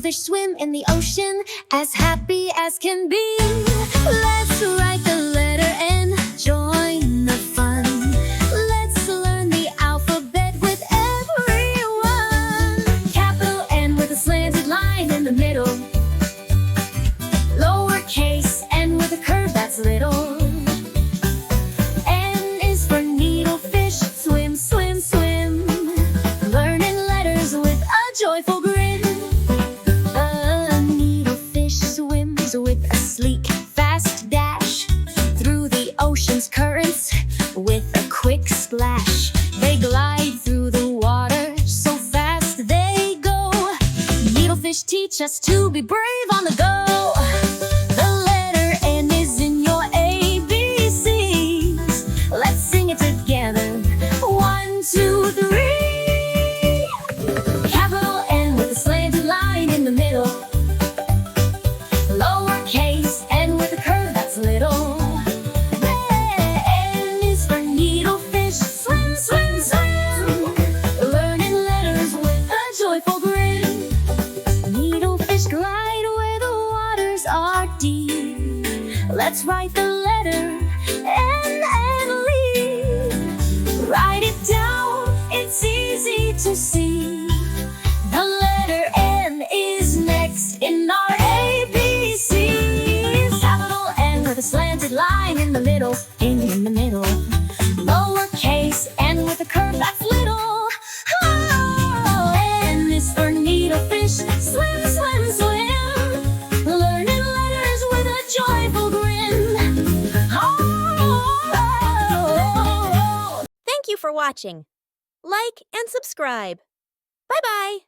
needlefish swim in the ocean, as happy as can be. Let's write the letter N, join the fun. Let's learn the alphabet with everyone. Capital N with a slanted line in the middle. Lowercase N with a curve that's little. N is for needlefish, swim, swim, swim. Learning letters with a joyful grin. A needlefish swims with a sleek, fast dash through the ocean's currents with a quick splash. They glide through the water, so fast they go. Needlefish teach us to be brave on the go. The letter N is in your ABCs. Let's sing it together. 1, 2, 3. Capital N with a slanted line in the middle. Lowercase N with a curve that's little. N is for needlefish, swim, swim, swim. Learning letters with a joyful grin. Needlefish glide where the waters are deep. Let's write the letter N and leave. Write it down, it's easy to see. The letter N is next in our ABCs. Capital N with a slanted line in the middle, in the middle. Lowercase N with a curve that's little. Oh, N is for needlefish, swim, swim, swim. Learning letters with a joyful grin. Oh. Thank you for watching. Like and subscribe. Bye-bye.